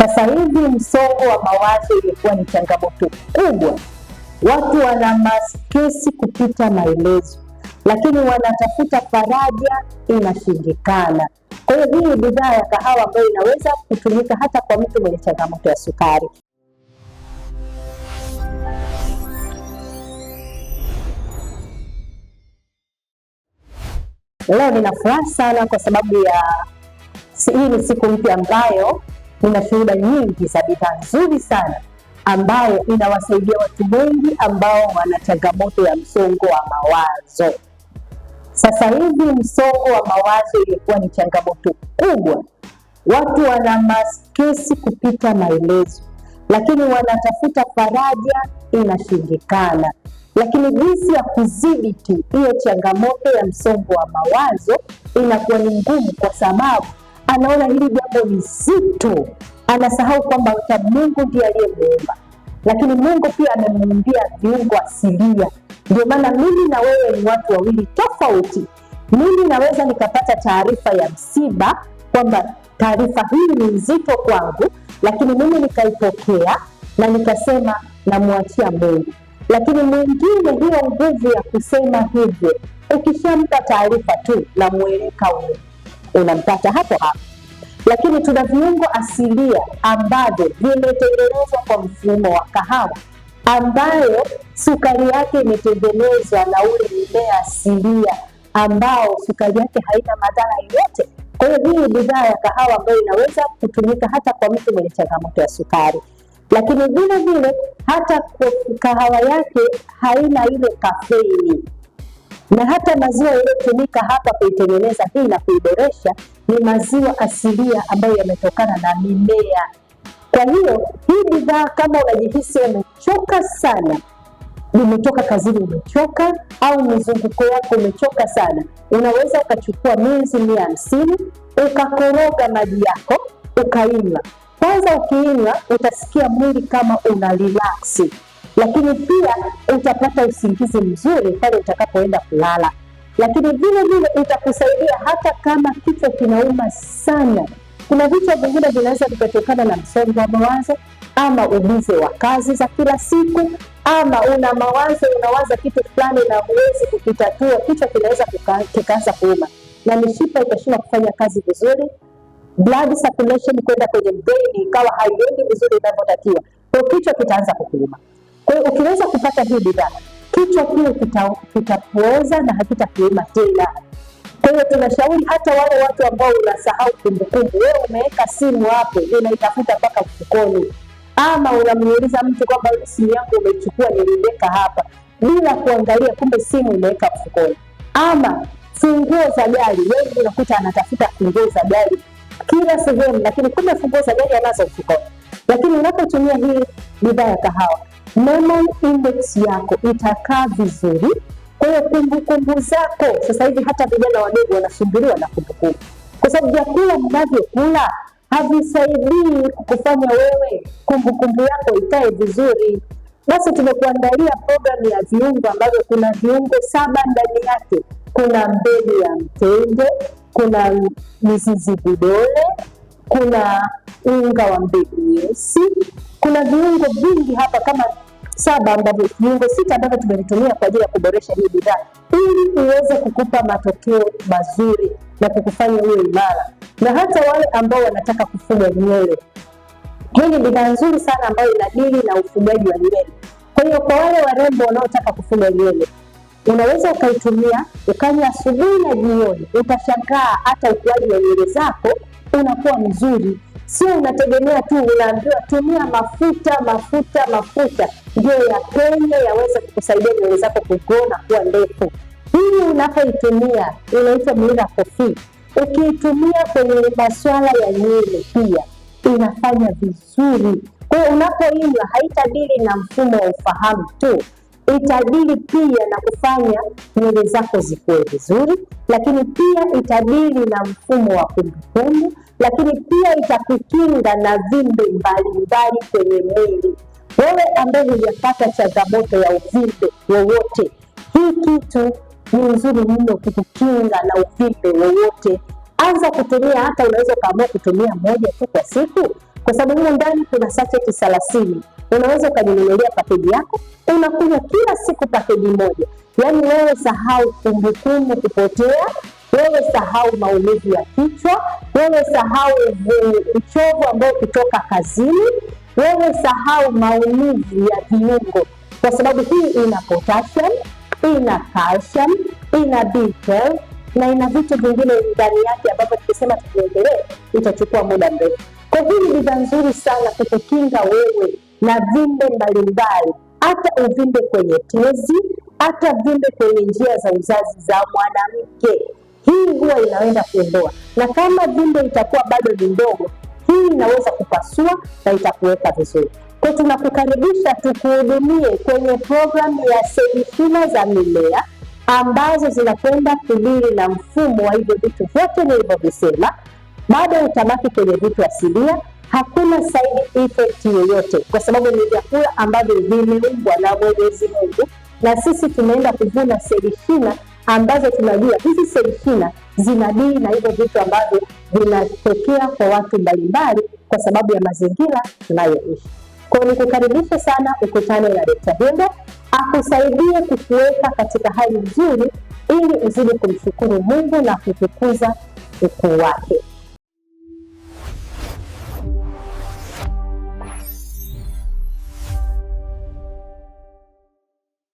Sasa hivi msongo wa mawazo imekuwa ni changamoto kubwa. Watu wana makesi kupita maelezo, lakini wanatafuta faraja, inashindikana. Kwa hiyo hii ni bidhaa ya kahawa ambayo inaweza kutumika hata kwa mtu mwenye changamoto ya sukari. Leo nina furaha sana kwa sababu ya hii ni siku mpya ambayo nina shuhuda nyingi za bidhaa nzuri sana ambayo inawasaidia watu wengi ambao wana changamoto ya msongo wa mawazo. Sasa hivi msongo wa mawazo imekuwa ni changamoto kubwa. Watu wana makesi kupita maelezo, lakini wanatafuta faraja, inashindikana. Lakini jinsi ya kudhibiti hiyo changamoto ya msongo wa mawazo inakuwa ni ngumu, kwa sababu anaona hili jambo ni zito. Anasahau kwamba Mungu ndiye aliyemuumba, lakini Mungu pia amemuumbia viungo asilia. Ndio maana mimi na wewe ni watu wawili tofauti. Mimi naweza nikapata taarifa ya msiba kwamba taarifa hii ni nzito kwangu, lakini mimi nikaipokea na nikasema namwachia Mungu. Lakini mwingine, hiyo nguvu ya kusema hivyo, ukishampa taarifa tu na mweleka unampata hapo hapo. Lakini tuna viungo asilia ambavyo vimetengenezwa kwa mfumo wa kahawa, ambayo sukari yake imetengenezwa na ule mimea asilia ambao sukari yake haina madhara yoyote. Kwa hiyo hii ni bidhaa ya kahawa ambayo inaweza kutumika hata kwa mtu mwenye changamoto ya sukari. Lakini vile vile hata kahawa yake haina ile kafeini, na hata maziwa yaliyotumika hapa kuitengeneza hii na kuiboresha ni maziwa asilia ambayo yametokana na mimea. Kwa hiyo hii bidhaa, kama unajihisi umechoka sana, umetoka kazini umechoka, au mizunguko yako umechoka sana, unaweza ukachukua mizi 150 ukakoroga maji yako ukainywa. Kwanza ukiinywa utasikia mwili kama una relax, lakini pia utapata usingizi mzuri pale utakapoenda kulala. Lakini vile vile itakusaidia hata kama kichwa kinauma sana. Kuna vichwa vingine vinaweza vikatokana na msongo wa mawazo, ama ubize wa kazi za kila siku, ama una mawazo, unawaza kitu fulani na huwezi kukitatua, kichwa kinaweza kikaanza kuuma na mishipa itashindwa kufanya kazi vizuri. Blood circulation kwenda kwenye brain ikawa haiendi vizuri inavyotakiwa, kwa kichwa kitaanza kukuuma. Kwa hiyo ukiweza kupata hii bidhaa, kichwa kile kitapooza na hakitakuuma tena. Kwa hiyo tunashauri hata wale watu ambao unasahau kumbukumbu, wewe umeweka simu hapo unaitafuta mpaka mfukoni, ama unamuuliza mtu kwamba simu yangu umeichukua niliweka hapa, bila kuangalia kumbe simu umeweka mfukoni. Ama funguo za gari, wewe unakuta anatafuta funguo za gari kila sehemu, lakini kumbe funguo za gari anazo mfukoni. Lakini unapotumia hii bidhaa ya kahawa, memory index yako itakaa vizuri. Kwa hiyo kumbukumbu zako, sasa hivi hata vijana wadogo wanasumbuliwa na kumbukumbu, kwa sababu vyakula mnavyokula havisaidii kukufanya wewe kumbukumbu yako ikae vizuri. Basi tumekuandalia programu ya viungo ambavyo kuna viungo 7 ndani yake. Kuna mbegu ya mtende, kuna mizizi vidole, kuna unga wa mbegu nyeusi, kuna viungo vingi hapa kama 7 ambavyo viungo 6 ambavyo tumevitumia kwa ajili ya kuboresha hii bidhaa ili iweze kukupa matokeo mazuri na kukufanya uwe imara. Na hata wale ambao wanataka kufuga nywele, hii ni bidhaa nzuri sana ambayo inadili na ufugaji wa nywele. Kwa hiyo kwa wale warembo wanaotaka kufuga nywele, unaweza ukaitumia ukanywa asubuhi na jioni. Utashangaa hata ukuaji wa nywele zako unakuwa mzuri. Sio unategemea tu unaambiwa tumia mafuta ndio ya penye yaweze kukusaidia nywele zako kugrow na kuwa ndefu. Hii unapoitumia inaitwa Miracle Fee. Ukiitumia kwenye masuala ya nywele pia inafanya vizuri. Kwa hiyo unapoinywa haitadili na mfumo wa ufahamu tu, itadili pia na kufanya nywele zako zikue vizuri, lakini pia itadili na mfumo wa kumbukumbu, lakini pia itakukinga na vimbe mbalimbali kwenye mwili. Wewe ambaye hujapata changamoto ya uvimbe wowote, hii kitu ni nzuri mno kukukinga na uvimbe wowote. Anza kutumia, hata unaweza kaamua kutumia 1 tu kwa siku. kwa sababu humo ndani kuna sacheti 30. Unaweza ukajinunulia pakeji yako, unakunywa kila siku pakeji moja. Yaani wewe sahau kumbukumbu kupotea, wewe sahau maumivu ya kichwa, wewe sahau uchovu ambao kutoka kazini, wewe sahau maumivu ya viungo, kwa sababu hii ina potassium, ina calcium, ina B12 na ina vitu vingine ndani yake ambavyo tukisema tuendelee itachukua muda mrefu. Kwa hiyo ni bidhaa nzuri sana kukukinga wewe na vimbe mbalimbali, hata uvimbe kwenye tezi, hata vimbe kwenye njia za uzazi za mwanamke. Hii huwa inaenda kuondoa, na kama vimbe itakuwa bado ni ndogo, hii inaweza kupasua na itakuweka vizuri. Kwa tunakukaribisha tukuhudumie kwenye programu ya Selishina za Mimea ambazo zinakwenda kudili na mfumo wa hivyo vitu vyote nilivyovisema. Bado utabaki kwenye vitu asilia, hakuna side effect yoyote, kwa sababu ni vyakula ambavyo vimeumbwa na Mwenyezi Mungu, na sisi tunaenda kuvuna selishina ambazo tunajua hizi selishina zinadili na hivyo vitu ambavyo vinatokea kwa watu mbalimbali kwa sababu ya mazingira tunayoishi. Kwa hiyo nikukaribisha sana ukutane na Dr. Hilda akusaidie kukuweka katika hali nzuri ili uzidi kumshukuru Mungu na kutukuza ukuu wake.